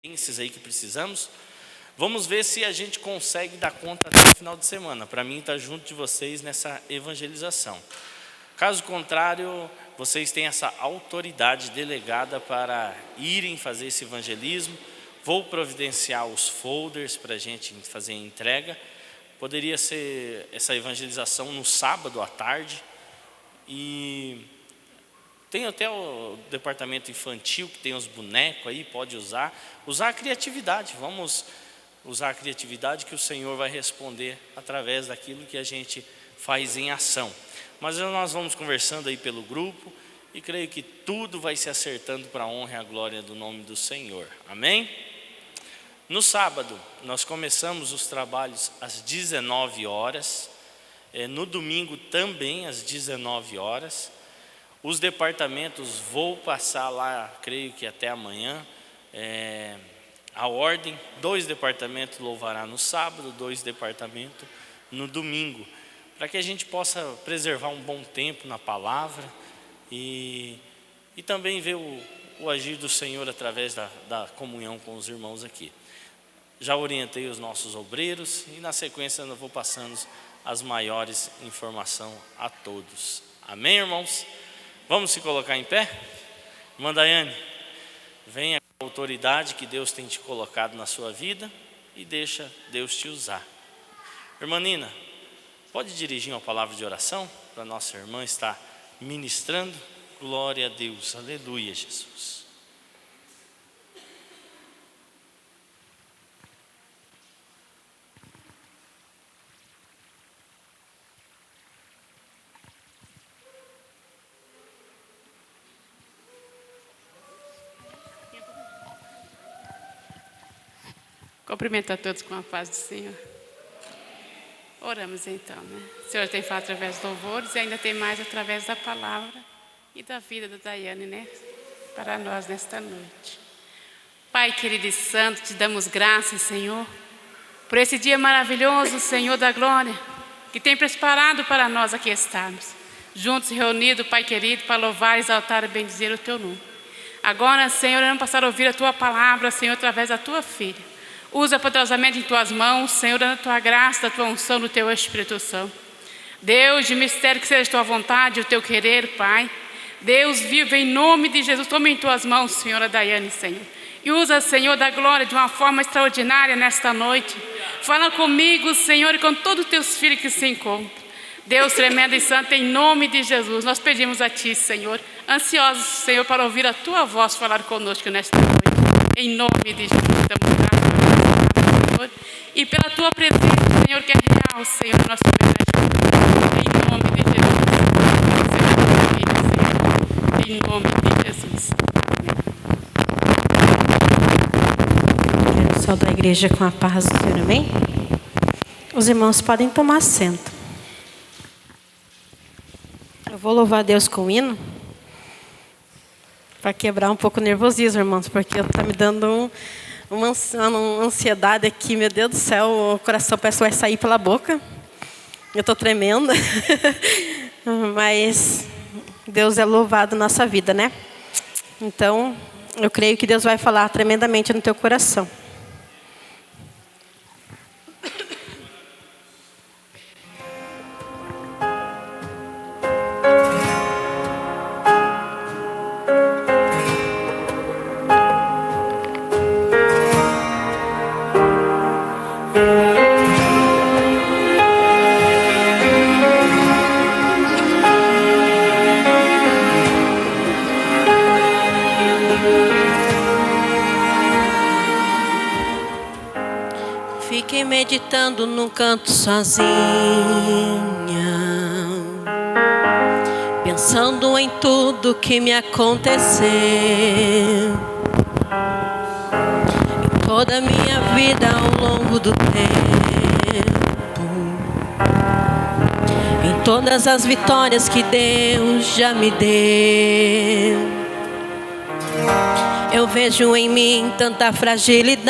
aí que precisamos. Vamos ver se a gente consegue dar conta até o final de semana, para mim estar junto de vocês nessa evangelização. Caso contrário, vocês têm essa autoridade delegada para irem fazer esse evangelismo. Vou providenciar os folders para a gente fazer a entrega. Poderia ser essa evangelização no sábado à tarde. E tem até o departamento infantil que tem os bonecos aí, pode usar a criatividade. Vamos usar a criatividade que o Senhor vai responder através daquilo que a gente faz em ação. Mas nós vamos conversando aí pelo grupo e creio que tudo vai se acertando para a honra e a glória do nome do Senhor. Amém? No sábado, nós começamos os trabalhos às 19 horas. No domingo também às 19 horas. Os departamentos, vou passar lá, creio que até amanhã, a ordem. 2 departamentos louvará no sábado, 2 departamentos no domingo, para que a gente possa preservar um bom tempo na palavra e também ver o agir do Senhor através da comunhão com os irmãos aqui. Já orientei os nossos obreiros e na sequência eu vou passando as maiores informações a todos. Amém, irmãos? Vamos se colocar em pé? Irmã Daiane, venha com a autoridade que Deus tem te colocado na sua vida e deixa Deus te usar. Irmã Nina, pode dirigir uma palavra de oração para nossa irmã estar ministrando? Glória a Deus, aleluia, Jesus. Cumprimento a todos com a paz do Senhor. Oramos então, né? O Senhor tem falado através dos louvores e ainda tem mais através da palavra e da vida da Daiane, né? Para nós nesta noite. Pai querido e santo, te damos graças, Senhor, por esse dia maravilhoso, Senhor da glória, que tem preparado para nós aqui estarmos, juntos reunidos, Pai querido, para louvar, exaltar e bendizer o Teu nome. Agora, Senhor, vamos passar a ouvir a Tua palavra, Senhor, através da Tua filha. Usa poderosamente em Tuas mãos, Senhor, da Tua graça, da Tua unção, do Teu Espírito Santo. Deus de mistério, que seja a Tua vontade, o Teu querer, Pai. Deus vivo, em nome de Jesus, toma em Tuas mãos, Senhor, a Daiane, Senhor. E usa, Senhor, da glória de uma forma extraordinária nesta noite. Fala comigo, Senhor, e com todos os Teus filhos que se encontram. Deus tremendo e santo, em nome de Jesus, nós pedimos a Ti, Senhor, ansiosos, Senhor, para ouvir a Tua voz falar conosco nesta noite. Em nome de Jesus, estamos gratos. E pela Tua presença, Senhor, que é real, Senhor, nosso em nome de Jesus. Em nome de Jesus. Quero saudar a igreja com a paz do Senhor, amém? Os irmãos podem tomar assento. Eu vou louvar a Deus com o hino, para quebrar um pouco o nervosismo, irmãos, porque está me dando uma ansiedade aqui, meu Deus do céu, o coração parece que vai sair pela boca. Eu estou tremenda, mas Deus é louvado na nossa vida, né? Então, eu creio que Deus vai falar tremendamente no teu coração. Fiquei meditando num canto sozinha, pensando em tudo que me aconteceu, em toda a minha vida ao longo do tempo, em todas as vitórias que Deus já me deu. Eu vejo em mim tanta fragilidade,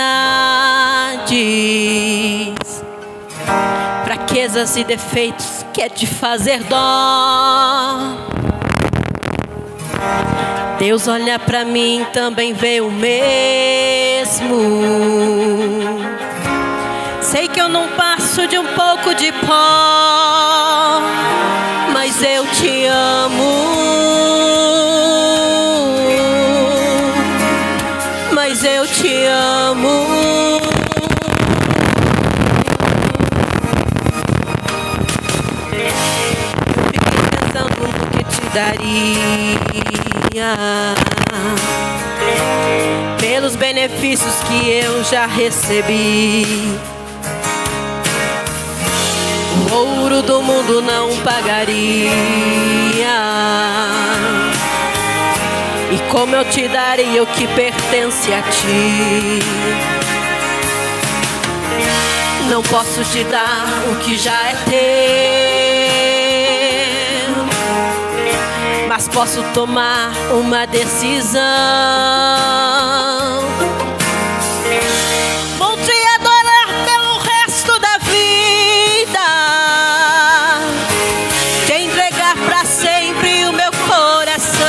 fraquezas e defeitos que é de fazer dó. Deus olha pra mim, também vê o mesmo. Sei que eu não passo de um pouco de pó, mas eu te amo. Mas eu te amo. Fiquei pensando no que te daria pelos benefícios que eu já recebi. O ouro do mundo não pagaria. E como eu te daria o que pertence a ti? Não posso te dar o que já é teu, mas posso tomar uma decisão. Vou te adorar pelo resto da vida, te entregar pra sempre o meu coração.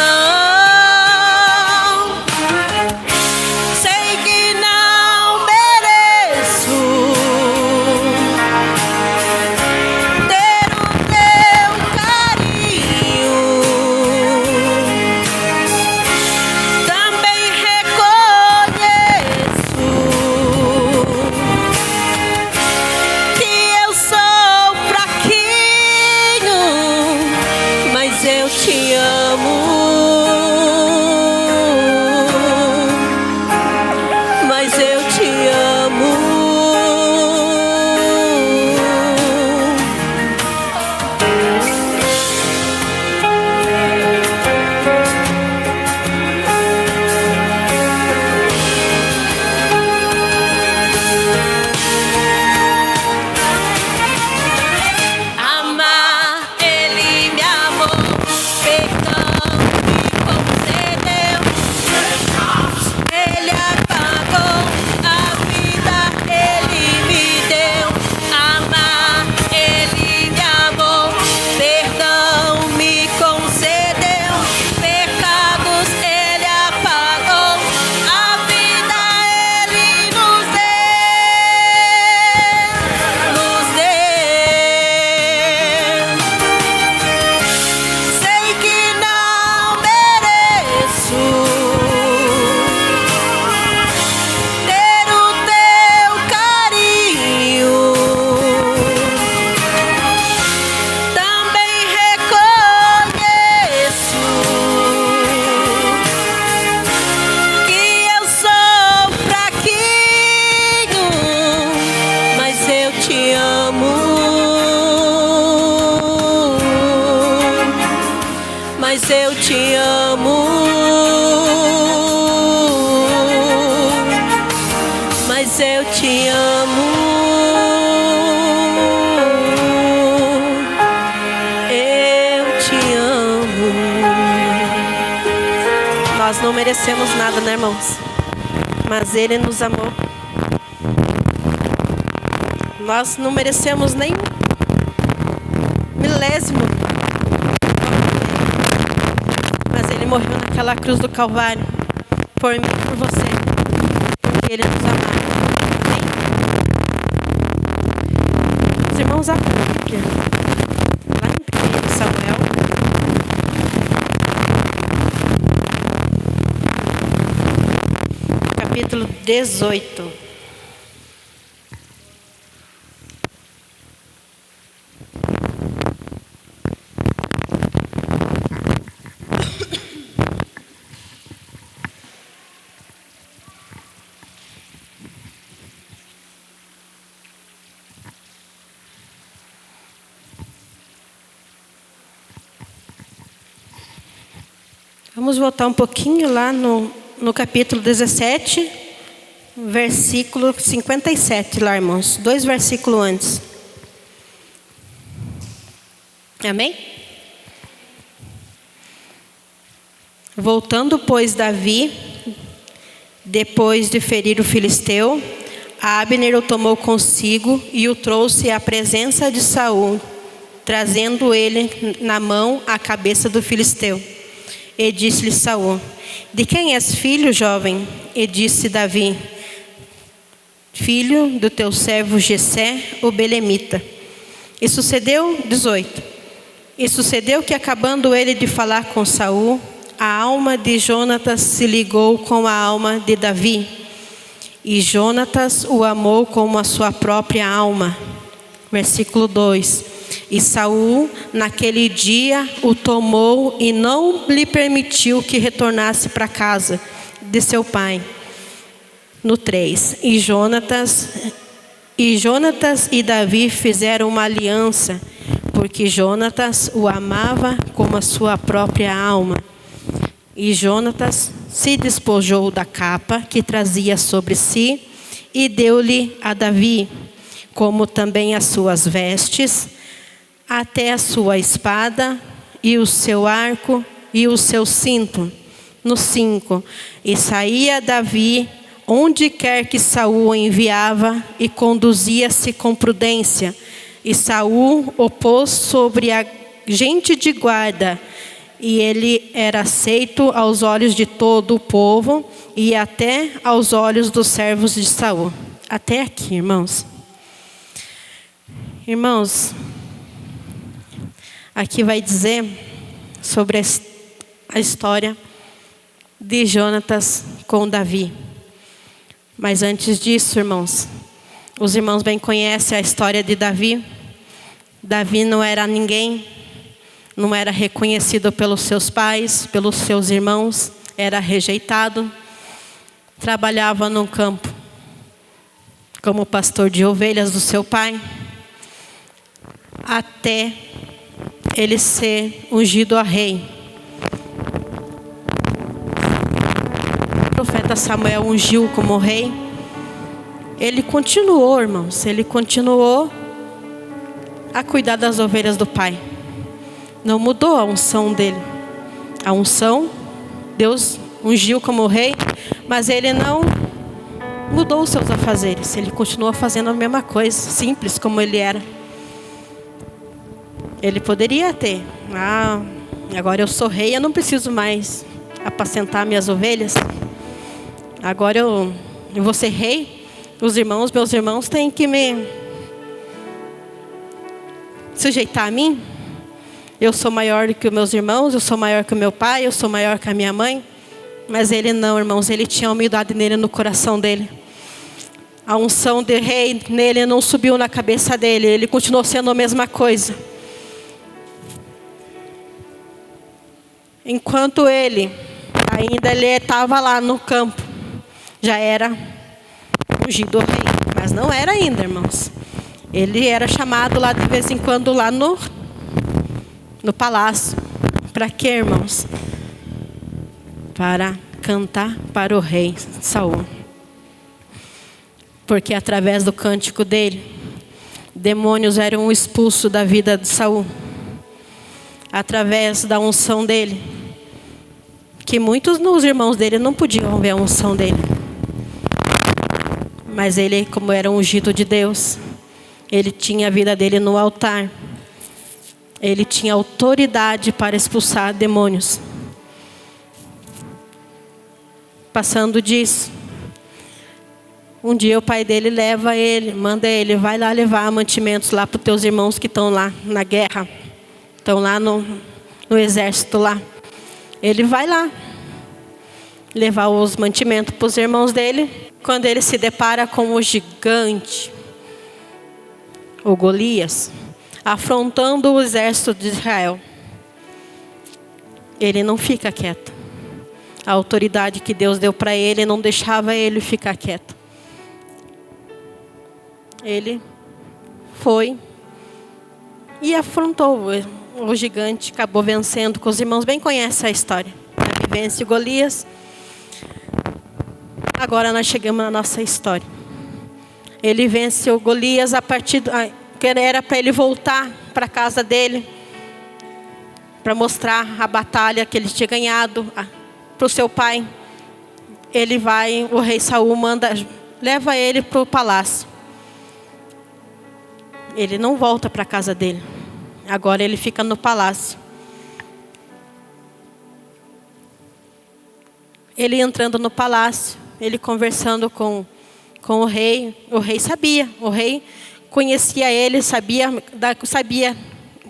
Mas eu te amo. Mas eu te amo. Eu te amo. Nós não merecemos nada, né, irmãos? Mas Ele nos amou. Nós não merecemos nem milésimo. Mas Ele morreu naquela cruz do Calvário, por mim e por você, porque Ele nos amava. Amém? Os irmãos abrem a Bíblia, lá em 1 Samuel. Capítulo 18. Vamos voltar um pouquinho lá no capítulo 17, versículo 57, lá, irmãos. 2 versículos antes. Amém? Voltando, pois, Davi, depois de ferir o filisteu, Abner o tomou consigo e o trouxe à presença de Saul, trazendo ele na mão a cabeça do filisteu. E disse-lhe Saul: de quem és filho, jovem? E disse Davi: filho do teu servo Jessé, o belemita. E sucedeu, 18. E sucedeu que, acabando ele de falar com Saul, a alma de Jonatas se ligou com a alma de Davi. E Jonatas o amou como a sua própria alma. Versículo 2. E Saul, naquele dia, o tomou e não lhe permitiu que retornasse para a casa de seu pai. No 3. E Jonatas e Davi fizeram uma aliança, porque Jonatas o amava como a sua própria alma. E Jonatas se despojou da capa que trazia sobre si e deu-lhe a Davi, como também as suas vestes, até a sua espada e o seu arco e o seu cinto. No 5. E saía Davi onde quer que Saul o enviava, e conduzia-se com prudência. E Saul o pôs sobre a gente de guarda, e ele era aceito aos olhos de todo o povo e até aos olhos dos servos de Saul. Até aqui, irmãos. Irmãos, aqui vai dizer sobre a história de Jonatas com Davi. Mas antes disso, irmãos, os irmãos bem conhecem a história de Davi. Davi não era ninguém, não era reconhecido pelos seus pais, pelos seus irmãos, era rejeitado. Trabalhava no campo como pastor de ovelhas do seu pai, até ele ser ungido a rei. O profeta Samuel ungiu como rei. Ele continuou, irmãos, ele continuou a cuidar das ovelhas do pai. Não mudou a unção dele. A unção, Deus ungiu como rei, mas ele não mudou os seus afazeres. Ele continuou fazendo a mesma coisa, simples como ele era. Ele poderia ter: agora eu sou rei, eu não preciso mais apacentar minhas ovelhas. Agora eu vou ser rei. Meus irmãos têm que me sujeitar a mim. Eu sou maior do que os meus irmãos, eu sou maior que o meu pai, eu sou maior que a minha mãe. Mas ele não, irmãos, ele tinha humildade nele, no coração dele. A unção de rei nele não subiu na cabeça dele, ele continuou sendo a mesma coisa. Enquanto ele estava lá no campo, já era ungido rei, mas não era ainda, irmãos. Ele era chamado lá de vez em quando lá no palácio. Para quê, irmãos? Para cantar para o rei Saul. Porque através do cântico dele, demônios eram expulsos da vida de Saul. Através da unção dele, que muitos dos irmãos dele não podiam ver a unção dele. Mas ele, como era ungido de Deus, ele tinha a vida dele no altar. Ele tinha autoridade para expulsar demônios. Passando disso, um dia o pai dele manda ele, vai lá levar mantimentos lá para os teus irmãos que estão lá na guerra. Estão lá no exército lá. Ele vai lá levar os mantimentos para os irmãos dele. Quando ele se depara com o gigante, o Golias, afrontando o exército de Israel, ele não fica quieto. A autoridade que Deus deu para ele não deixava ele ficar quieto. Ele foi e afrontou o gigante, acabou vencendo. Que os irmãos bem conhecem a história. Ele vence Golias. Agora nós chegamos na nossa história. Ele vence o Golias a partir que era para ele voltar para a casa dele, para mostrar a batalha que ele tinha ganhado para o seu pai. Ele vai, o rei Saul leva ele para o palácio. Ele não volta para a casa dele. Agora ele fica no palácio. ele entrando no palácio, ele conversando com o rei sabia, o rei conhecia ele, sabia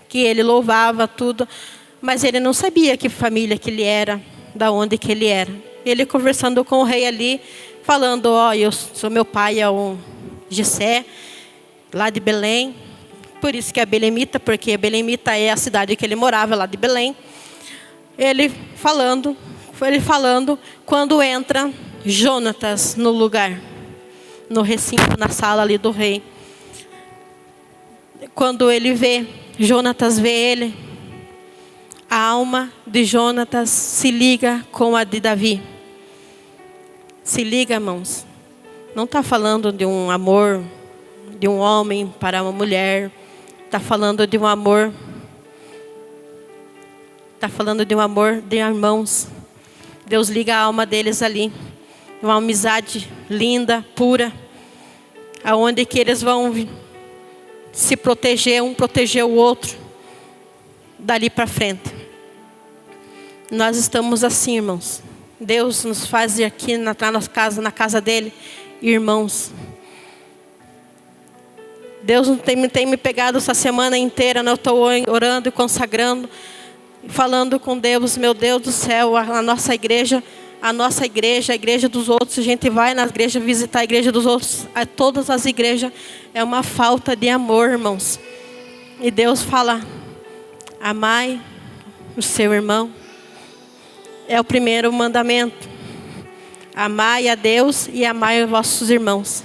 que ele louvava tudo, mas ele não sabia que família que ele era, da onde que ele era. Ele conversando com o rei ali, falando, eu sou, meu pai é o Jessé, lá de Belém, por isso que é belemita, porque Belemita é a cidade que ele morava, lá de Belém. Ele falando, quando entra Jonatas no lugar, no recinto, na sala ali do rei. Quando Jonatas vê ele, a alma de Jonatas se liga com a de Davi. Se liga, irmãos. Não está falando de um amor de um homem para uma mulher. Está falando de um amor. Está falando de um amor de irmãos. Deus liga a alma deles ali. Uma amizade linda, pura. Aonde que eles vão se proteger, um proteger o outro. Dali para frente. Nós estamos assim, irmãos. Deus nos faz aqui na casa dele, irmãos. Deus tem me pegado essa semana inteira, eu estou orando e consagrando, falando com Deus, meu Deus do céu, a nossa igreja, a igreja dos outros, a gente vai na igreja visitar a igreja dos outros, todas as igrejas, é uma falta de amor, irmãos. E Deus fala, amai o seu irmão. É o primeiro mandamento. Amai a Deus e amai os vossos irmãos.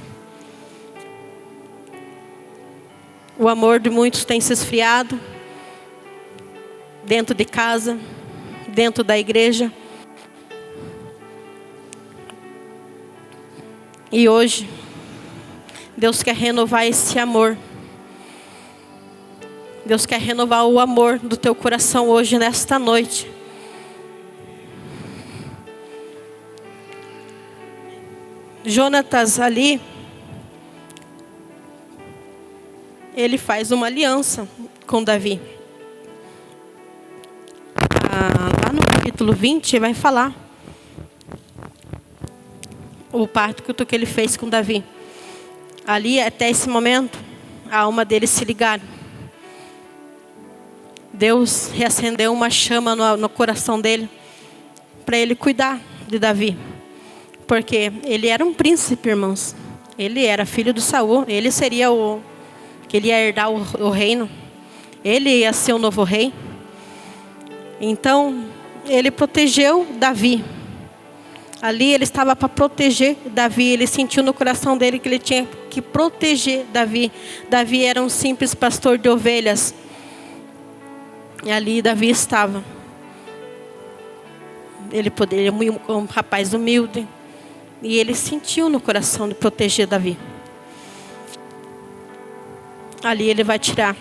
O amor de muitos tem se esfriado. Dentro de casa. Dentro da igreja. E hoje, Deus quer renovar esse amor. Deus quer renovar o amor do teu coração hoje, nesta noite. Jonatas ali, ele faz uma aliança com Davi. Lá no capítulo 20 vai falar o pacto que ele fez com Davi. Ali, até esse momento, a alma dele se ligaram. Deus reacendeu uma chama no coração dele para ele cuidar de Davi. Porque ele era um príncipe, irmãos. Ele era filho de Saul. Ele seria ele ia herdar o reino. Ele ia ser o novo rei. Então, ele protegeu Davi. Ali ele estava para proteger Davi. Ele sentiu no coração dele que ele tinha que proteger Davi. Davi era um simples pastor de ovelhas. E ali Davi estava. Ele é um rapaz humilde. E ele sentiu no coração de proteger Davi. Ali ele vai tirar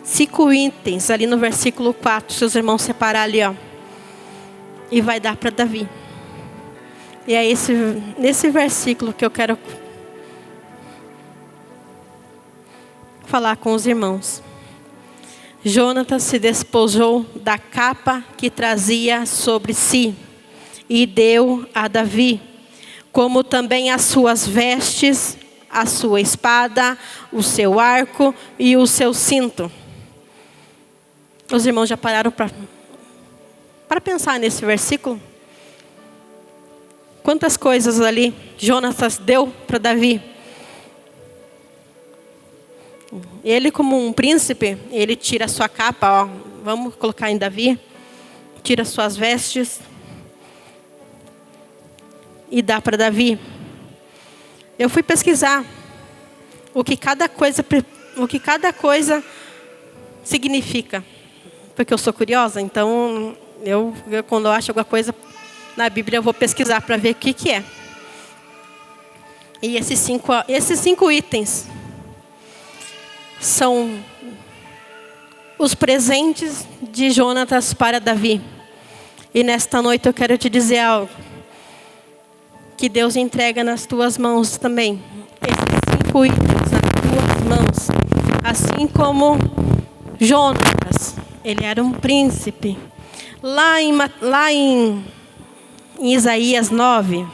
5 itens, ali no versículo 4, seus irmãos separar ali, e vai dar para Davi. E é nesse versículo que eu quero falar com os irmãos. Jonatas se despojou da capa que trazia sobre si e deu a Davi, como também as suas vestes, a sua espada, o seu arco e o seu cinto. Os irmãos já pararam para pensar nesse versículo? Quantas coisas ali Jonatas deu para Davi? Ele, como um príncipe, ele tira a sua capa, vamos colocar em Davi, tira suas vestes e dá para Davi. Eu fui pesquisar o que cada coisa significa, porque eu sou curiosa. Então eu quando eu acho alguma coisa na Bíblia, eu vou pesquisar para ver o que é. E esses cinco itens são os presentes de Jonatas para Davi. E nesta noite eu quero te dizer algo que Deus entrega nas tuas mãos também. Esses 5 itens nas tuas mãos. Assim como Jonatas, ele era um príncipe. Lá em em Isaías 9,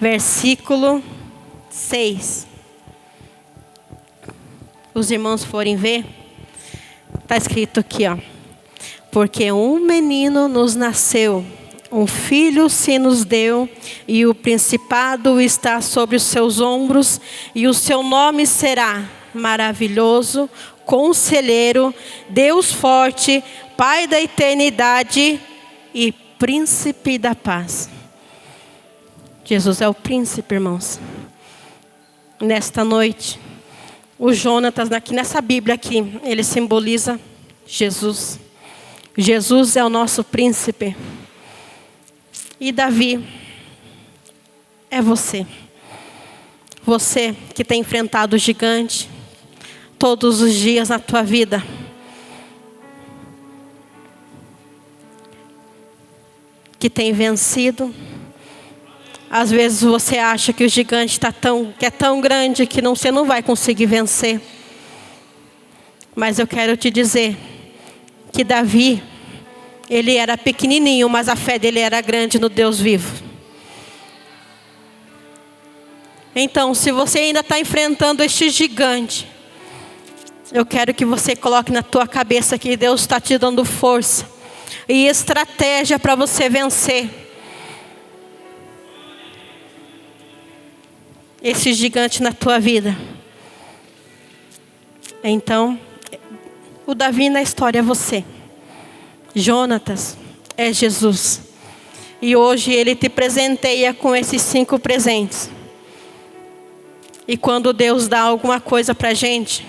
versículo 6. Os irmãos forem ver, está escrito aqui, ó. Porque um menino nos nasceu, um filho se nos deu, e o principado está sobre os seus ombros, e o seu nome será Maravilhoso, Conselheiro, Deus Forte, Pai da Eternidade e Príncipe da Paz. Jesus é o príncipe, irmãos. Nesta noite, o Jonatas, aqui nessa Bíblia aqui, ele simboliza Jesus. Jesus é o nosso príncipe. E Davi é você. Você que tem enfrentado o gigante todos os dias na tua vida. Que tem vencido. Às vezes você acha que o gigante é tão grande que você não vai conseguir vencer. Mas eu quero te dizer que Davi, ele era pequenininho, mas a fé dele era grande no Deus vivo. Então, se você ainda está enfrentando este gigante, eu quero que você coloque na tua cabeça que Deus está te dando força e estratégia para você vencer esse gigante na tua vida. Então, o Davi na história é você. Jonatas é Jesus. E hoje ele te presenteia com esses 5 presentes. E quando Deus dá alguma coisa para a gente,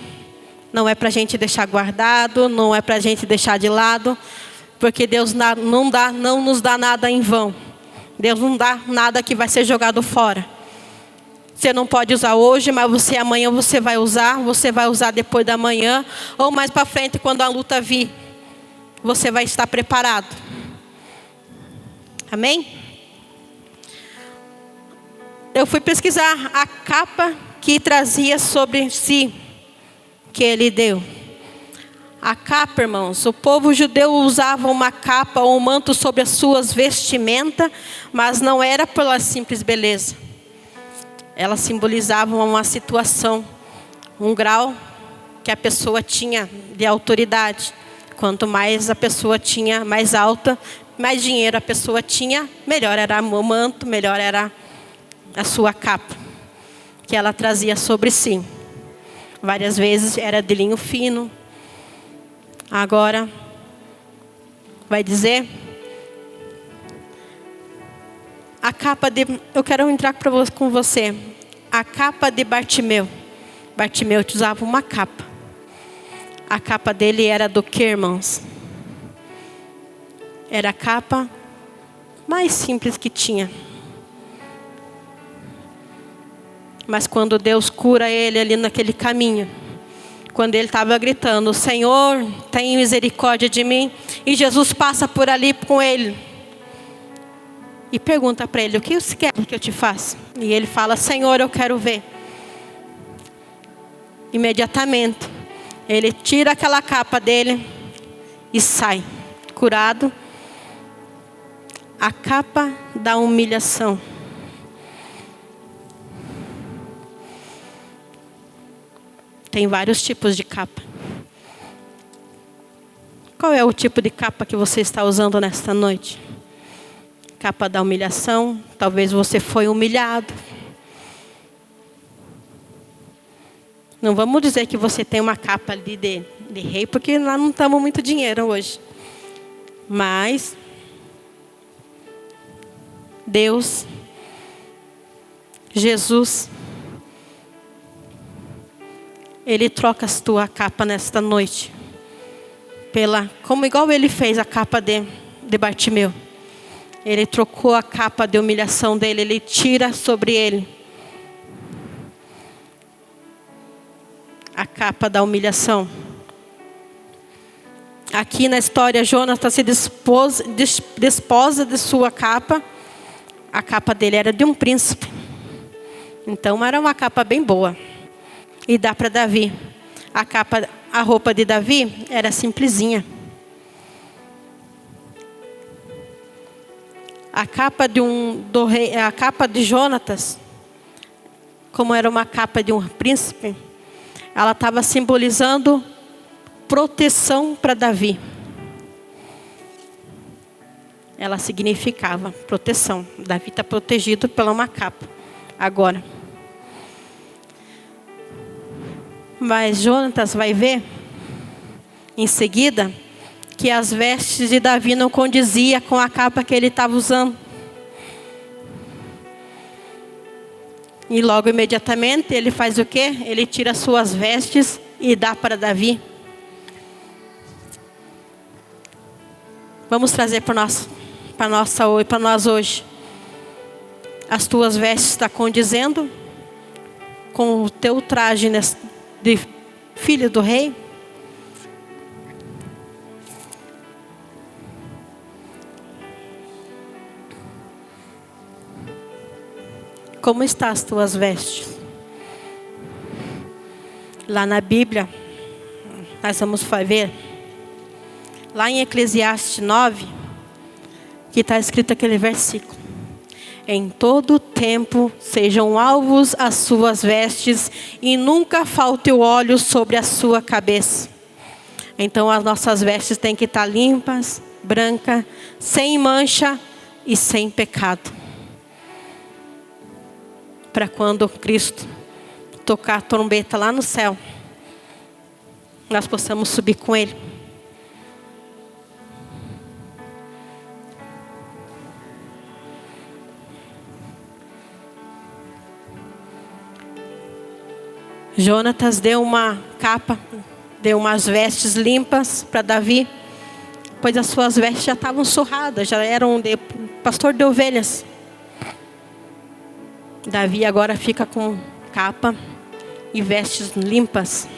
não é para a gente deixar guardado, não é para a gente deixar de lado, porque Deus não nos dá nada em vão. Deus não dá nada que vai ser jogado fora. Você não pode usar hoje, mas amanhã você vai usar depois da manhã, ou mais para frente quando a luta vir, você vai estar preparado. Amém? Eu fui pesquisar a capa que trazia sobre si, que ele deu. A capa, irmãos, o povo judeu usava uma capa ou um manto sobre as suas vestimentas, mas não era pela simples beleza. Ela simbolizava uma situação, um grau que a pessoa tinha de autoridade. Quanto mais a pessoa tinha, mais alta, mais dinheiro a pessoa tinha, melhor era o manto, melhor era a sua capa, que ela trazia sobre si. Várias vezes era de linho fino. Agora, vai dizer, a capa de... Eu quero entrar com você. A capa de Bartimeu. Bartimeu usava uma capa. A capa dele era do que, irmãos? Era a capa mais simples que tinha. Mas quando Deus cura ele ali naquele caminho, quando ele estava gritando, Senhor, tem misericórdia de mim, e Jesus passa por ali com ele e pergunta para ele, o que você quer que eu te faça? E ele fala, Senhor, eu quero ver. Imediatamente ele tira aquela capa dele e sai curado. A capa da humilhação. Tem vários tipos de capa. Qual é o tipo de capa que você está usando nesta noite? Capa da humilhação. Talvez você foi humilhado. Não vamos dizer que você tem uma capa ali de rei, porque nós não estamos muito dinheiro hoje. Mas Deus, Jesus, Ele troca a tua capa nesta noite como igual Ele fez a capa de Bartimeu. Ele trocou a capa de humilhação dele, Ele tira sobre ele a capa da humilhação. Aqui na história, Jonatas se desposa de sua capa. A capa dele era de um príncipe. Então era uma capa bem boa. E dá para Davi. A roupa de Davi era simplesinha. A capa do rei, a capa de Jonatas, como era uma capa de um príncipe, ela estava simbolizando proteção para Davi. Ela significava proteção. Davi está protegido pela uma capa agora. Mas Jonatas vai ver em seguida que as vestes de Davi não condizia com a capa que ele estava usando. E logo imediatamente ele faz o quê? Ele tira as suas vestes e dá para Davi. Vamos trazer para nós hoje. As tuas vestes estão condizendo com o teu traje de filho do rei? Como estão as tuas vestes? Lá na Bíblia, nós vamos ver, lá em Eclesiastes 9, que está escrito aquele versículo: em todo tempo sejam alvos as suas vestes, e nunca falte o óleo sobre a sua cabeça. Então as nossas vestes têm que estar limpas, brancas, sem mancha e sem pecado. Para quando Cristo tocar a trombeta lá no céu, nós possamos subir com Ele. Jonatas deu uma capa, deu umas vestes limpas para Davi, pois as suas vestes já estavam surradas, já eram de pastor de ovelhas. Davi agora fica com capa e vestes limpas.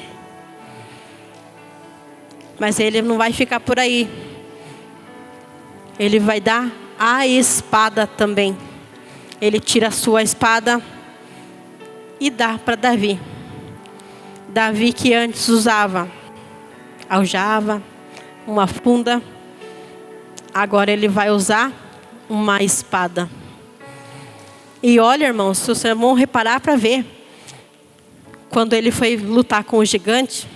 Mas ele não vai ficar por aí. Ele vai dar a espada também. Ele tira a sua espada e dá para Davi. Davi, que antes usava aljava, uma funda, agora ele vai usar uma espada. E olha, irmãos, se vocês vão reparar para ver, quando ele foi lutar com o gigante,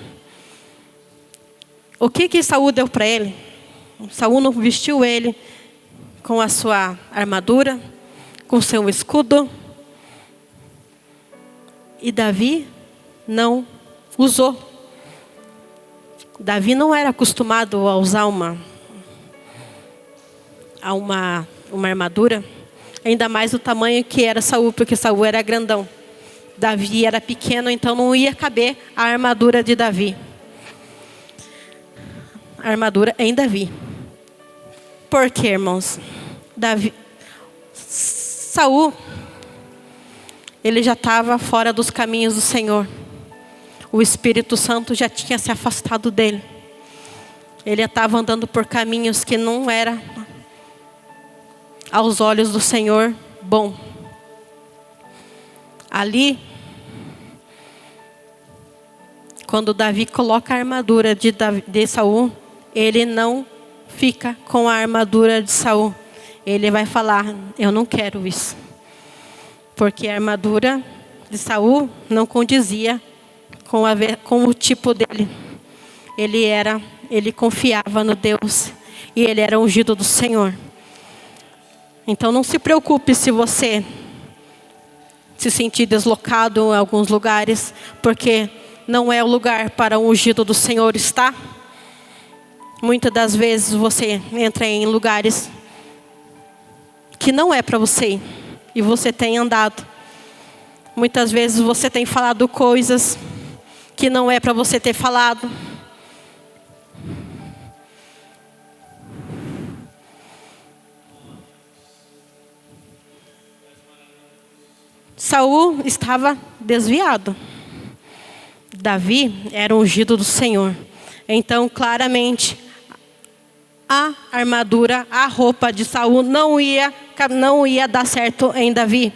o que Saul deu para ele? Saul não vestiu ele com a sua armadura, com seu escudo, e Davi não usou. Davi não era acostumado a usar uma armadura, ainda mais do tamanho que era Saul, porque Saul era grandão. Davi era pequeno, então não ia caber a armadura de Davi. A armadura em Davi. Por quê, irmãos? Saul, ele já estava fora dos caminhos do Senhor. O Espírito Santo já tinha se afastado dele. Ele estava andando por caminhos que não era aos olhos do Senhor bom. Ali, quando Davi coloca a armadura de Saul, ele não fica com a armadura de Saul. Ele vai falar: eu não quero isso. Porque a armadura de Saul não condizia com o tipo dele. Ele confiava no Deus e ele era ungido do Senhor. Então não se preocupe se você se sentir deslocado em alguns lugares, porque não é o lugar para o ungido do Senhor estar. Muitas das vezes você entra em lugares que não é para você ir, e você tem andado. Muitas vezes você tem falado coisas que não é para você ter falado. Saul estava desviado. Davi era ungido do Senhor. Então, claramente, a armadura, a roupa de Saul não ia dar certo em Davi.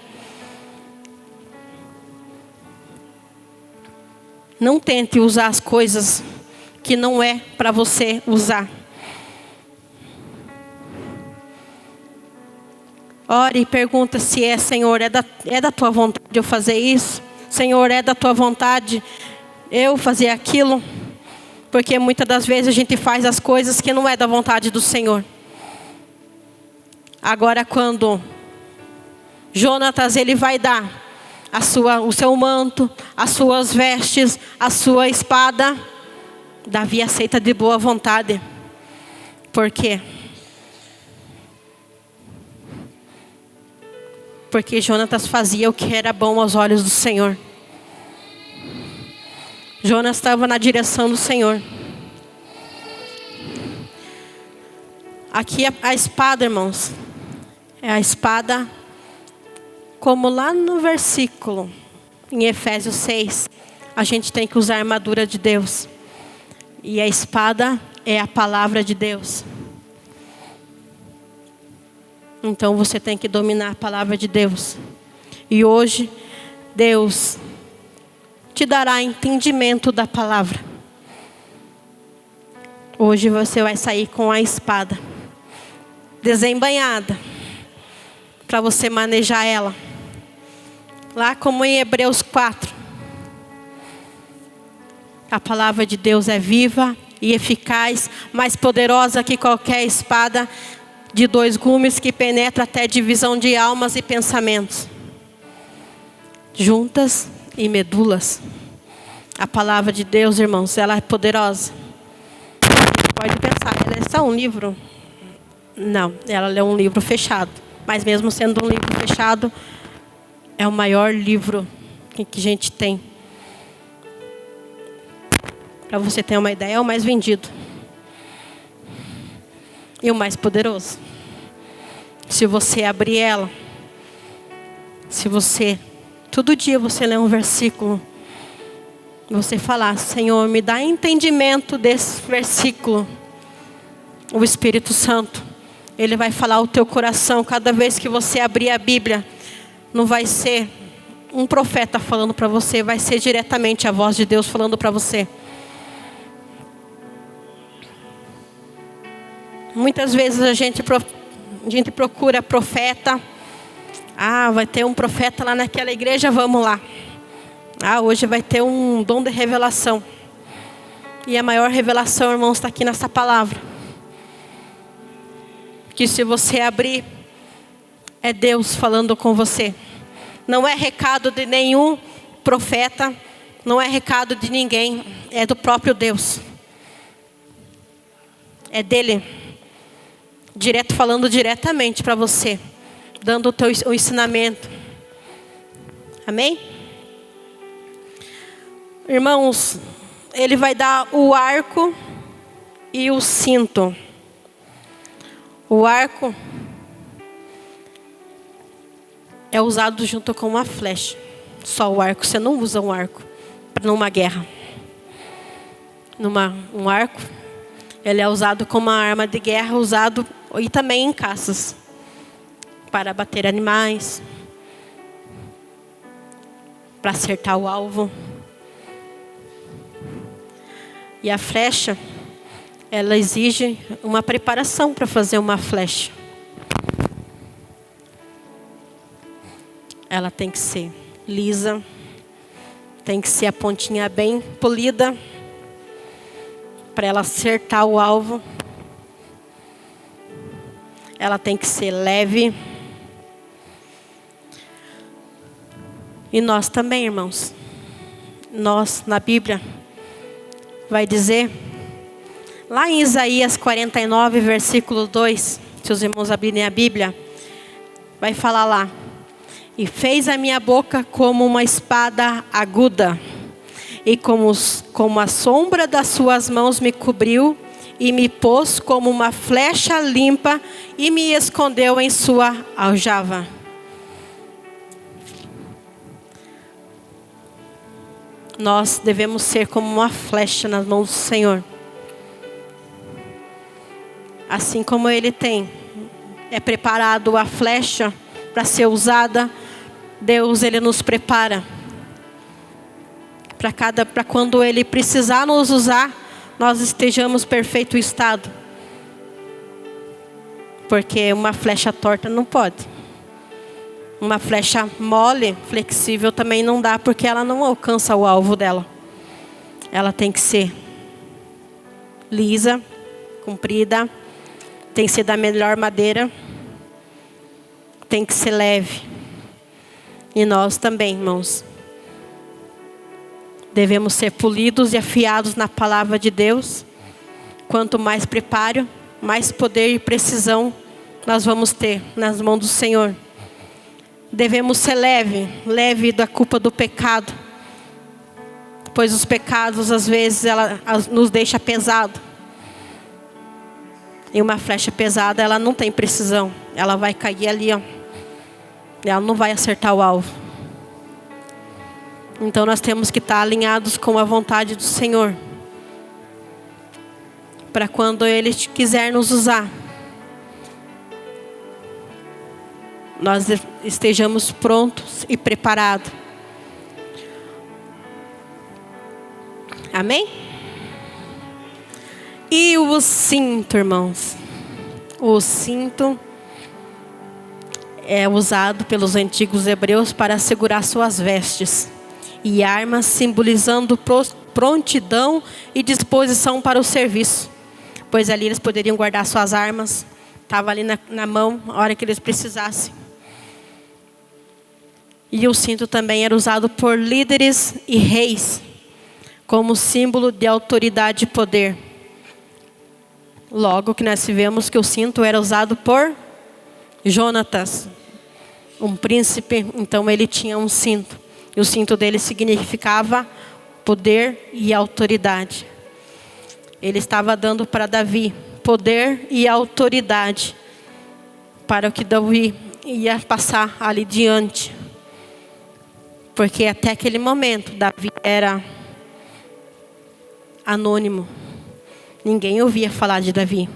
Não tente usar as coisas que não é para você usar. Ore e pergunta se Senhor, é da tua vontade eu fazer isso? Senhor, é da tua vontade eu fazer aquilo? Porque muitas das vezes a gente faz as coisas que não é da vontade do Senhor. Agora quando Jonatas, ele vai dar o seu manto, as suas vestes, a sua espada, Davi aceita de boa vontade. Por quê? Porque Jonatas fazia o que era bom aos olhos do Senhor. Jonas estava na direção do Senhor. Aqui a espada, irmãos, é a espada, como lá no versículo, em Efésios 6, a gente tem que usar a armadura de Deus. E a espada é a palavra de Deus. Então você tem que dominar a palavra de Deus. E hoje, Deus te dará entendimento da palavra. Hoje você vai sair com a espada desembainhada, para você manejar ela. Lá como em Hebreus 4. A palavra de Deus é viva e eficaz, mais poderosa que qualquer espada de 2 gumes, que penetra até divisão de almas e pensamentos, juntas e medulas. A palavra de Deus, irmãos, ela é poderosa. Pode pensar, ela é só um livro? Não, ela é um livro fechado. Mas mesmo sendo um livro fechado, é o maior livro que a gente tem. Para você ter uma ideia, é o mais vendido. E o mais poderoso. Se você abrir ela, se você, todo dia você lê um versículo, você falar, Senhor, me dá entendimento desse versículo. O Espírito Santo, Ele vai falar ao teu coração. Cada vez que você abrir a Bíblia, não vai ser um profeta falando para você, vai ser diretamente a voz de Deus falando para você. Muitas vezes a gente procura profeta. Vai ter um profeta lá naquela igreja, vamos lá. Hoje vai ter um dom de revelação. E a maior revelação, irmãos, está aqui nessa palavra. Que se você abrir, é Deus falando com você. Não é recado de nenhum profeta, não é recado de ninguém, é do próprio Deus. É dele. Falando diretamente para você, dando o ensinamento. Amém? Irmãos, ele vai dar o arco e o cinto. O arco é usado junto com uma flecha. Só o arco, você não usa um arco numa guerra. Um arco, ele é usado como uma arma de guerra, usado e também em caças, para abater animais, para acertar o alvo. E a flecha, ela exige uma preparação para fazer uma flecha. Ela tem que ser lisa, tem que ser a pontinha bem polida, para ela acertar o alvo. Ela tem que ser leve. E nós também, irmãos. Nós, na Bíblia, vai dizer, lá em Isaías 49, versículo 2, se os irmãos abrirem a Bíblia, vai falar lá. E fez a minha boca como uma espada aguda, e como a sombra das suas mãos me cobriu, e me pôs como uma flecha limpa, e me escondeu em sua aljava. Nós devemos ser como uma flecha nas mãos do Senhor. Assim como Ele é preparado a flecha para ser usada, Deus, Ele nos prepara para quando Ele precisar nos usar, nós estejamos em perfeito estado. Porque uma flecha torta não pode. Uma flecha mole, flexível, também não dá, porque ela não alcança o alvo dela. Ela tem que ser lisa, comprida, tem que ser da melhor madeira, tem que ser leve. E nós também, irmãos, devemos ser polidos e afiados na palavra de Deus. Quanto mais preparo, mais poder e precisão nós vamos ter nas mãos do Senhor. Devemos ser leve da culpa do pecado, pois os pecados às vezes ela nos deixa pesado. E uma flecha pesada, ela não tem precisão, ela vai cair ali, ó. Ela não vai acertar o alvo. Então nós temos que estar alinhados com a vontade do Senhor, para quando Ele quiser nos usar, nós estejamos prontos e preparados. Amém? E o cinto, irmãos. O cinto é usado pelos antigos hebreus para segurar suas vestes. E armas, simbolizando prontidão e disposição para o serviço. Pois ali eles poderiam guardar suas armas. Estava ali na mão, a hora que eles precisassem. E o cinto também era usado por líderes e reis, como símbolo de autoridade e poder. Logo que nós vemos que o cinto era usado por Jonatas, um príncipe, então ele tinha um cinto. E o cinto dele significava poder e autoridade. Ele estava dando para Davi poder e autoridade para o que Davi ia passar ali diante. Porque até aquele momento, Davi era anônimo. Ninguém ouvia falar de Davi.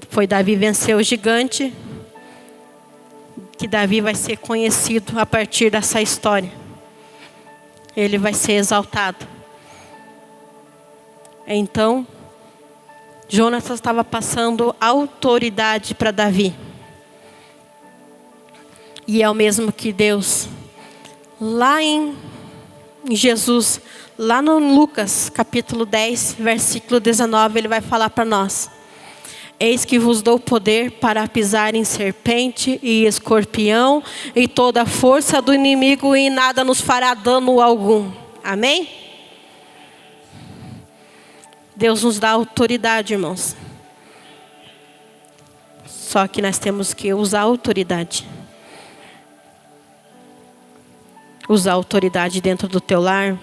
Foi Davi vencer o gigante, que Davi vai ser conhecido a partir dessa história. Ele vai ser exaltado. Então, Jonatas estava passando autoridade para Davi. E é o mesmo que Deus, lá em Jesus, lá no Lucas, capítulo 10, versículo 19, ele vai falar para nós. Eis que vos dou poder para pisar em serpente e escorpião e toda a força do inimigo, e nada nos fará dano algum. Amém? Deus nos dá autoridade, irmãos. Só que nós temos que usar a autoridade. Usar a autoridade dentro do teu lar.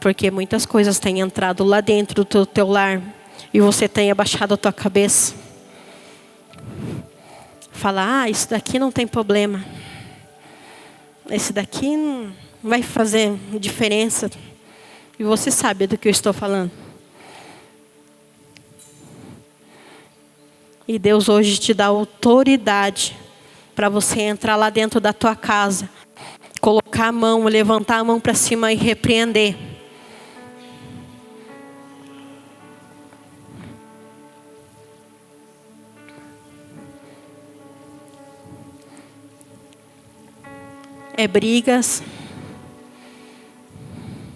Porque muitas coisas têm entrado lá dentro do teu lar e você tem abaixado a tua cabeça. Fala, isso daqui não tem problema. Esse daqui não vai fazer diferença. E você sabe do que eu estou falando. E Deus hoje te dá autoridade para você entrar lá dentro da tua casa, colocar a mão, levantar a mão para cima e repreender. É brigas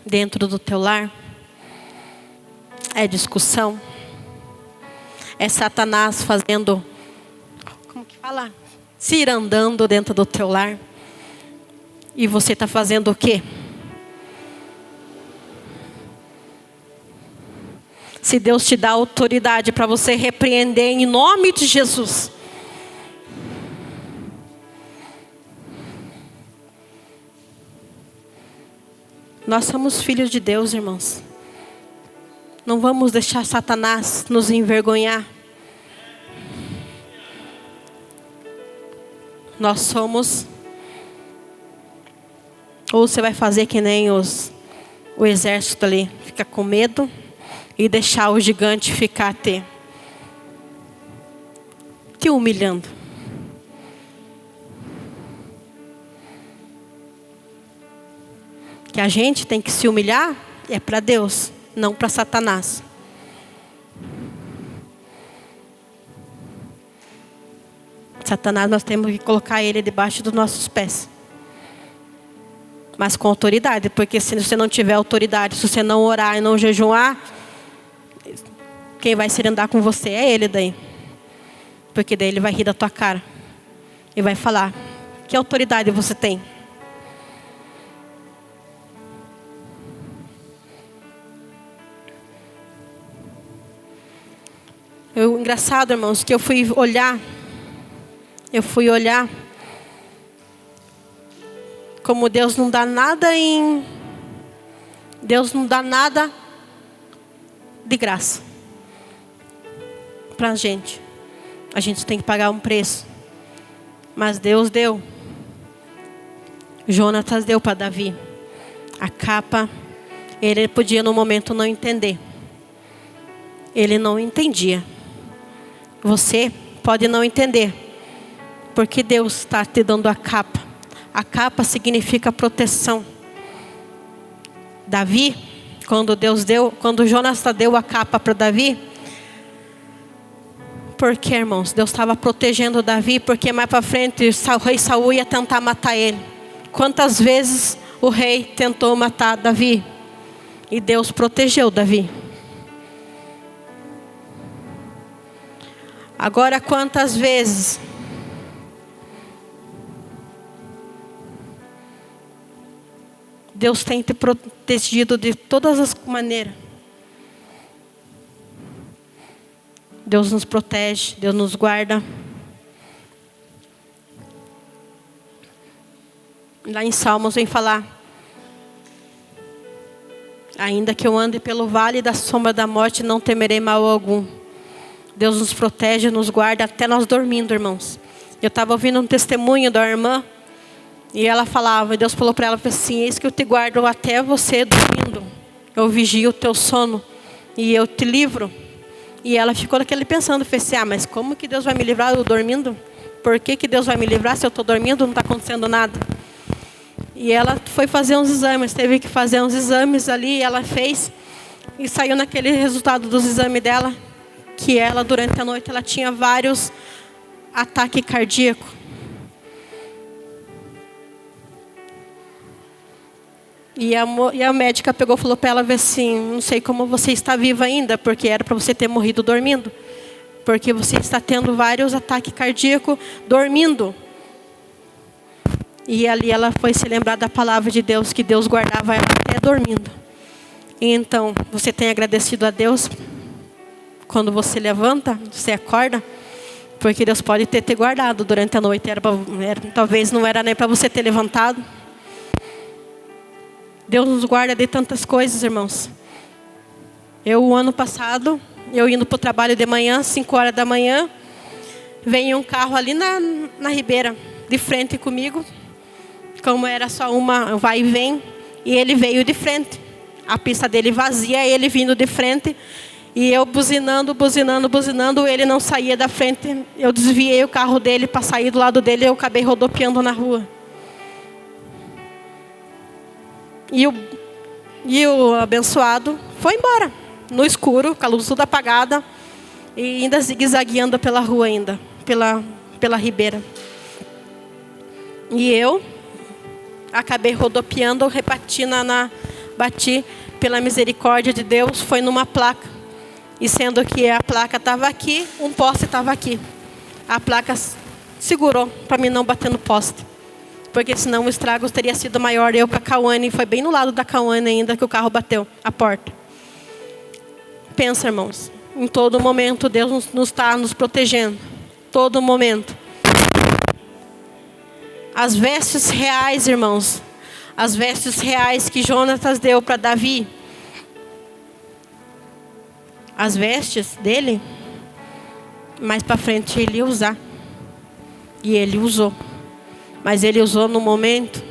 dentro do teu lar, é discussão, é Satanás fazendo, como que fala? Cirandando dentro do teu lar. E você está fazendo o quê? Se Deus te dá autoridade para você repreender em nome de Jesus, nós somos filhos de Deus, irmãos. Não vamos deixar Satanás nos envergonhar. Nós somos. Ou você vai fazer que nem o exército ali, fica com medo e deixar o gigante ficar te humilhando. Que a gente tem que se humilhar é para Deus, não para Satanás. Satanás, nós temos que colocar ele debaixo dos nossos pés. Mas com autoridade, porque se você não tiver autoridade, se você não orar e não jejuar, quem vai se andar com você é ele daí. Porque daí ele vai rir da tua cara. E vai falar, que autoridade você tem? Engraçado, irmãos, que eu fui olhar como Deus não dá nada de graça pra gente. A gente tem que pagar um preço. Mas Deus deu. Jonatas deu para Davi a capa. Ele podia no momento não entender. Ele não entendia. Você pode não entender, porque Deus está te dando a capa. A capa significa proteção. Davi, quando Jonatas deu a capa para Davi, porque, irmãos, Deus estava protegendo Davi, porque mais para frente o rei Saul ia tentar matar ele. Quantas vezes o rei tentou matar Davi? E Deus protegeu Davi. Agora, quantas vezes Deus tem te protegido de todas as maneiras? Deus nos protege, Deus nos guarda. Lá em Salmos vem falar: ainda que eu ande pelo vale da sombra da morte, não temerei mal algum. Deus nos protege, nos guarda até nós dormindo, irmãos. Eu estava ouvindo um testemunho da irmã, e ela falava, Deus falou para ela assim: eis que eu te guardo até você dormindo. Eu vigio o teu sono e eu te livro. E ela ficou naquele pensando, assim, mas como que Deus vai me livrar eu dormindo? Por que Deus vai me livrar se eu estou dormindo, não está acontecendo nada? E ela foi fazer uns exames, teve que fazer uns exames ali, ela fez, e saiu naquele resultado dos exames dela, que ela, durante a noite, ela tinha vários ataques cardíacos. E a médica pegou e falou para ela assim: não sei como você está viva ainda, porque era para você ter morrido dormindo. Porque você está tendo vários ataques cardíacos dormindo. E ali ela foi se lembrar da palavra de Deus, que Deus guardava ela até dormindo. E então, você tem agradecido a Deus quando você levanta, você acorda? Porque Deus pode ter te guardado durante a noite. Talvez não era nem para você ter levantado. Deus nos guarda de tantas coisas, irmãos. O ano passado, eu indo para o trabalho de manhã, 5 horas da manhã, veio um carro ali na ribeira, de frente comigo. Como era só uma vai e vem, e ele veio de frente. A pista dele vazia, ele vindo de frente. E eu buzinando, ele não saía da frente. Eu desviei o carro dele para sair do lado dele, eu acabei rodopiando na rua. E o abençoado foi embora, no escuro, com a luz toda apagada, e ainda zigue-zagueando pela rua ainda, pela ribeira. E eu acabei rodopiando, bati pela misericórdia de Deus, foi numa placa. E sendo que a placa estava aqui, um poste estava aqui. A placa segurou para mim não bater no poste. Porque senão o estrago teria sido maior. Eu com a Cauane, foi bem no lado da Cauane ainda que o carro bateu a porta. Pensa, irmãos, em todo momento Deus nos está nos protegendo. Todo momento. As vestes reais, irmãos. As vestes reais que Jonatas deu para Davi. As vestes dele, mais para frente ele ia usar. E ele usou. Mas ele usou no momento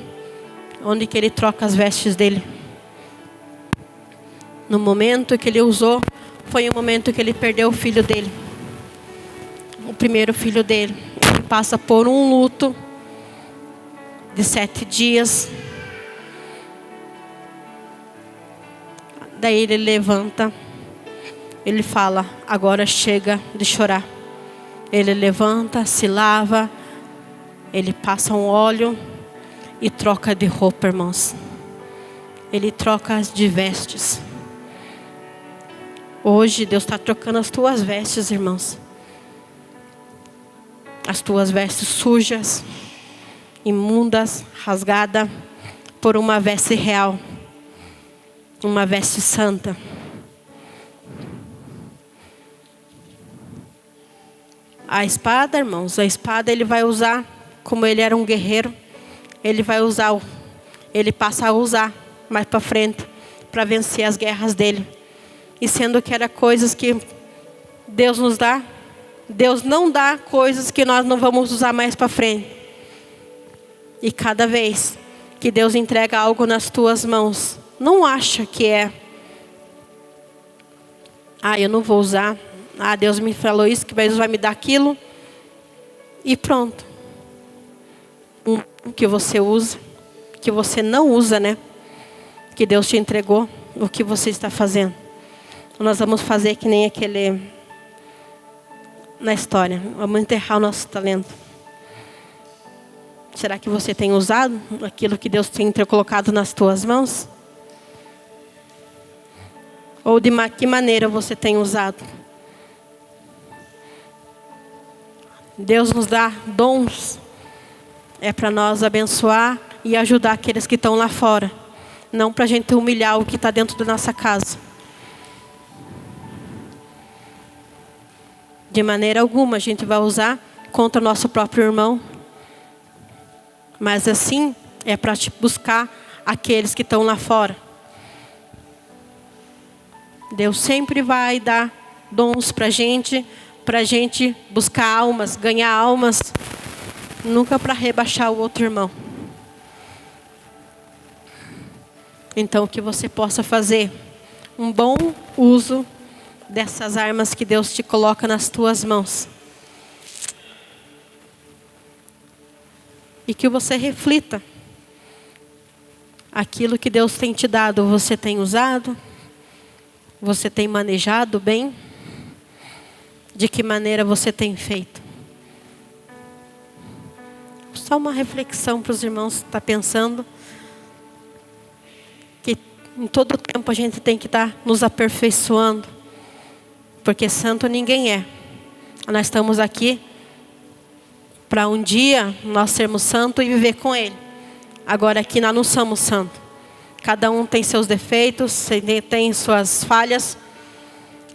onde que ele troca as vestes dele. No momento que ele usou, foi o momento que ele perdeu o filho dele. O primeiro filho dele. Ele passa por um luto de 7 dias. Daí ele levanta. Ele fala: agora chega de chorar. Ele levanta, se lava, ele passa um óleo e troca de roupa, irmãos. Ele troca de vestes. Hoje Deus está trocando as tuas vestes, irmãos. As tuas vestes sujas, imundas, rasgadas, por uma veste real. Uma veste santa. A espada, irmãos, a espada ele vai usar, como ele era um guerreiro, ele vai usar, ele passa a usar mais para frente, para vencer as guerras dele. E sendo que era coisas que Deus nos dá, Deus não dá coisas que nós não vamos usar mais para frente. E cada vez que Deus entrega algo nas tuas mãos, não acha que é, eu não vou usar. Deus me falou isso, que Deus vai me dar aquilo. E pronto. Que você usa, que você não usa, né? Que Deus te entregou, o que você está fazendo. Nós vamos fazer que nem aquele na história. Vamos enterrar o nosso talento. Será que você tem usado aquilo que Deus tem colocado nas tuas mãos? Ou de que maneira você tem usado? Deus nos dá dons. É para nós abençoar e ajudar aqueles que estão lá fora. Não para a gente humilhar o que está dentro da nossa casa. De maneira alguma a gente vai usar contra o nosso próprio irmão. Mas assim é para buscar aqueles que estão lá fora. Deus sempre vai dar dons para a gente buscar almas, ganhar almas. Nunca para rebaixar o outro irmão. Então que você possa fazer um bom uso dessas armas que Deus te coloca nas tuas mãos. E que você reflita. Aquilo que Deus tem te dado, você tem usado? Você tem manejado bem? De que maneira você tem feito? Só uma reflexão para os irmãos estar pensando. Que em todo tempo a gente tem que estar nos aperfeiçoando. Porque santo ninguém é. Nós estamos aqui para um dia nós sermos santos e viver com Ele. Agora aqui nós não somos santos. Cada um tem seus defeitos, tem suas falhas.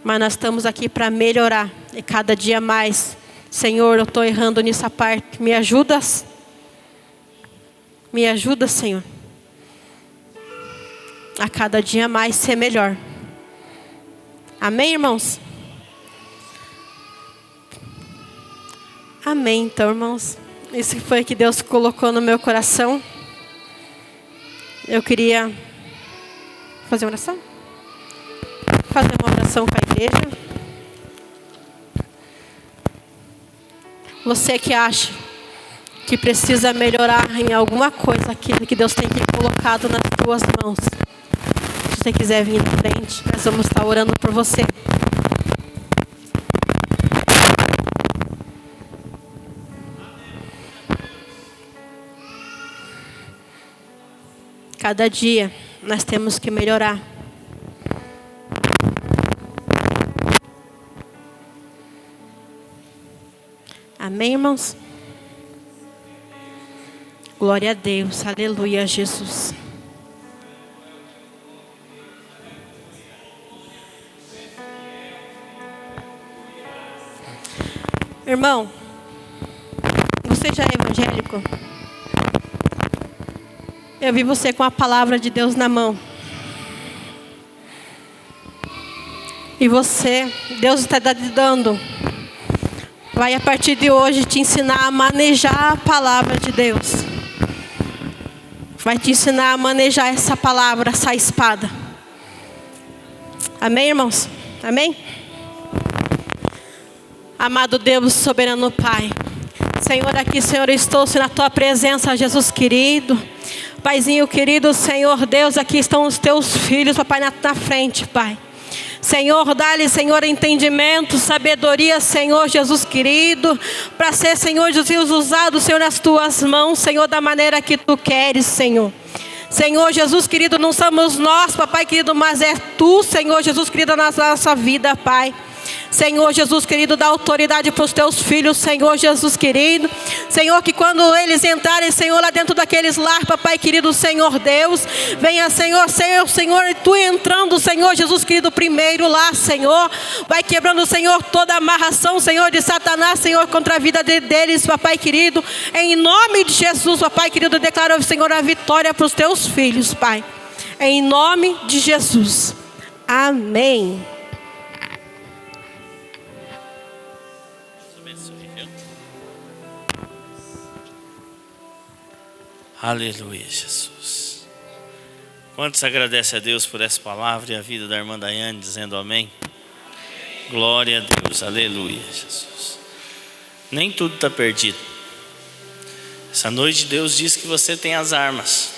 Mas nós estamos aqui para melhorar. E cada dia mais. Senhor, eu estou errando nessa parte. Me ajudas? Me ajuda, Senhor. A cada dia mais ser melhor. Amém, irmãos? Amém, então, irmãos. Isso foi que Deus colocou no meu coração. Eu queria fazer uma oração? Fazer uma oração com a igreja. Você que acha que precisa melhorar em alguma coisa aquilo que Deus tem colocado nas tuas mãos. Se você quiser vir na frente, nós vamos estar orando por você. Cada dia nós temos que melhorar. Amém, irmãos? Glória a Deus, aleluia, Jesus. Irmão, você já é evangélico? Eu vi você com a palavra de Deus na mão. E você, Deus está te dando. Vai a partir de hoje te ensinar a manejar a palavra de Deus. Vai te ensinar a manejar essa palavra, essa espada. Amém, irmãos? Amém? Amado Deus, soberano Pai. Senhor, aqui, Senhor, eu estou na Tua presença, Jesus querido. Paizinho querido, Senhor Deus, aqui estão os Teus filhos, papai, na frente, Pai. Senhor, dá-lhe, Senhor, entendimento, sabedoria, Senhor Jesus querido, para ser, Senhor Jesus, usado, Senhor, nas tuas mãos, Senhor, da maneira que tu queres, Senhor. Senhor Jesus querido, não somos nós, papai querido, mas é tu, Senhor Jesus querido, na nossa vida, Pai. Senhor Jesus querido, dá autoridade para os teus filhos, Senhor Jesus querido. Senhor, que quando eles entrarem, Senhor, lá dentro daqueles lar, papai querido, Senhor Deus, venha, Senhor, Senhor, tu entrando, Senhor Jesus querido, primeiro lá, Senhor, vai quebrando, Senhor, toda amarração, Senhor, de Satanás, Senhor, contra a vida deles, papai querido, em nome de Jesus, papai querido, declaro, Senhor, a vitória para os teus filhos, Pai, em nome de Jesus, amém. Aleluia, Jesus. Quantos agradecem a Deus por essa palavra e a vida da irmã Daiane, dizendo amém? Glória a Deus, aleluia, Jesus. Nem tudo está perdido. Essa noite Deus diz que você tem as armas,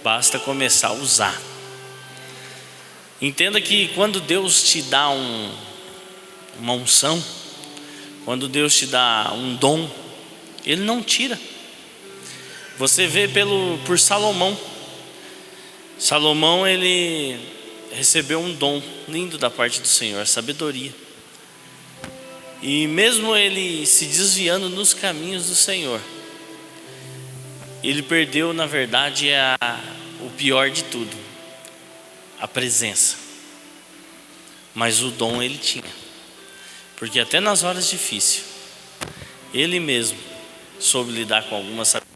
basta começar a usar. Entenda que quando Deus te dá uma unção, quando Deus te dá um dom, Ele não tira. Você vê por Salomão. Salomão, ele recebeu um dom lindo da parte do Senhor, a sabedoria. E mesmo ele se desviando nos caminhos do Senhor, ele perdeu, na verdade, o pior de tudo, a presença. Mas o dom ele tinha. Porque até nas horas difíceis, ele mesmo soube lidar com alguma sabedoria.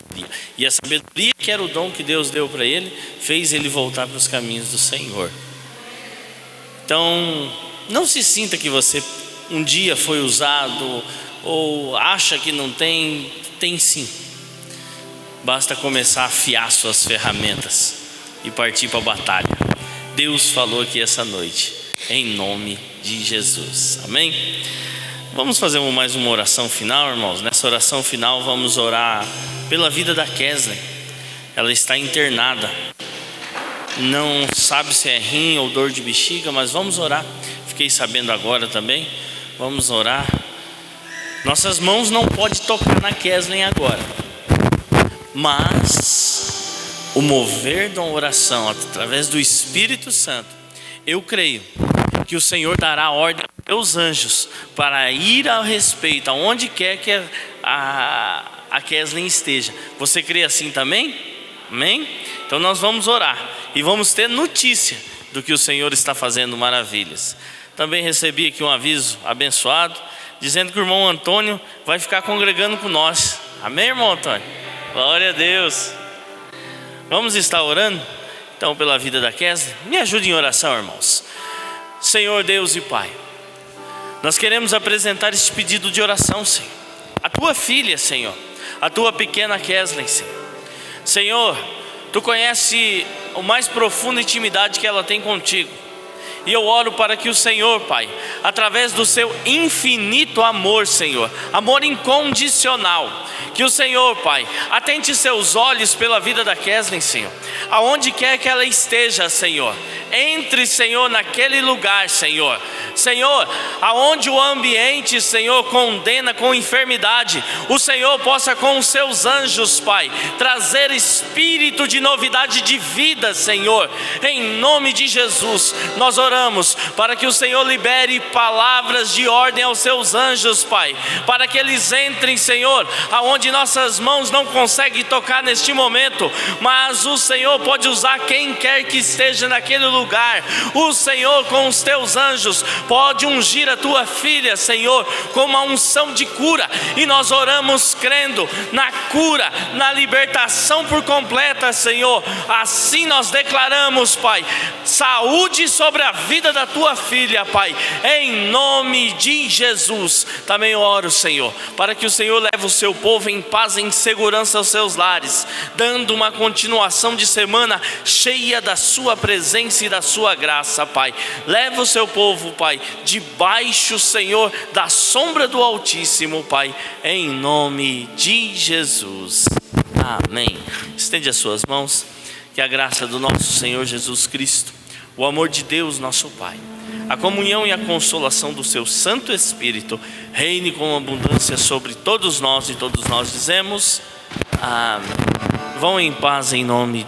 E a sabedoria, que era o dom que Deus deu para ele, fez ele voltar para os caminhos do Senhor. Então, não se sinta que você um dia foi usado, ou acha que não tem. Tem sim. Basta começar a afiar suas ferramentas e partir para a batalha. Deus falou aqui essa noite, em nome de Jesus, amém? Vamos fazer mais uma oração final, irmãos. Nessa oração final vamos orar pela vida da Kesley. Ela está internada, não sabe se é rim ou dor de bexiga, mas vamos orar. Fiquei sabendo agora também. Vamos orar. Nossas mãos não podem tocar na Kesley agora, mas o mover da oração através do Espírito Santo, eu creio que o Senhor dará ordem aos seus anjos para ir a respeito aonde quer que a Kesley esteja. Você crê assim também? Amém? Então nós vamos orar e vamos ter notícia do que o Senhor está fazendo maravilhas. Também recebi aqui um aviso abençoado, dizendo que o irmão Antônio vai ficar congregando com nós. Amém, irmão Antônio? Glória a Deus. Vamos estar orando então pela vida da Kesley. Me ajude em oração, irmãos. Senhor Deus e Pai, nós queremos apresentar este pedido de oração, Senhor. A tua filha, Senhor, a tua pequena Kesley, Senhor. Senhor, tu conhece a mais profunda intimidade que ela tem contigo. E eu oro para que o Senhor, Pai, através do seu infinito amor, Senhor, amor incondicional, que o Senhor, Pai, atente seus olhos pela vida da Kesley, Senhor, aonde quer que ela esteja, Senhor, entre, Senhor, naquele lugar, Senhor, Senhor, aonde o ambiente, Senhor, condena com enfermidade, o Senhor possa com os seus anjos, Pai, trazer espírito de novidade de vida, Senhor, em nome de Jesus. Nós oramos para que o Senhor libere palavras de ordem aos seus anjos, Pai, para que eles entrem, Senhor, aonde nossas mãos não conseguem tocar neste momento, mas o Senhor pode usar quem quer que esteja naquele lugar. O Senhor com os teus anjos pode ungir a tua filha, Senhor, com uma unção de cura, e nós oramos crendo na cura, na libertação por completa, Senhor. Assim nós declaramos, Pai, saúde sobre a vida da tua filha, Pai, em nome de Jesus. Também oro, Senhor, para que o Senhor leve o seu povo em paz e em segurança aos seus lares, dando uma continuação de semana cheia da sua presença e da sua graça, Pai. Leva o seu povo, Pai, debaixo, Senhor, da sombra do Altíssimo, Pai, em nome de Jesus. Amém. Estende as suas mãos. Que a graça do nosso Senhor Jesus Cristo, o amor de Deus, nosso Pai, a comunhão e a consolação do seu Santo Espírito reine com abundância sobre todos nós, e todos nós dizemos amém. Vão em paz em nome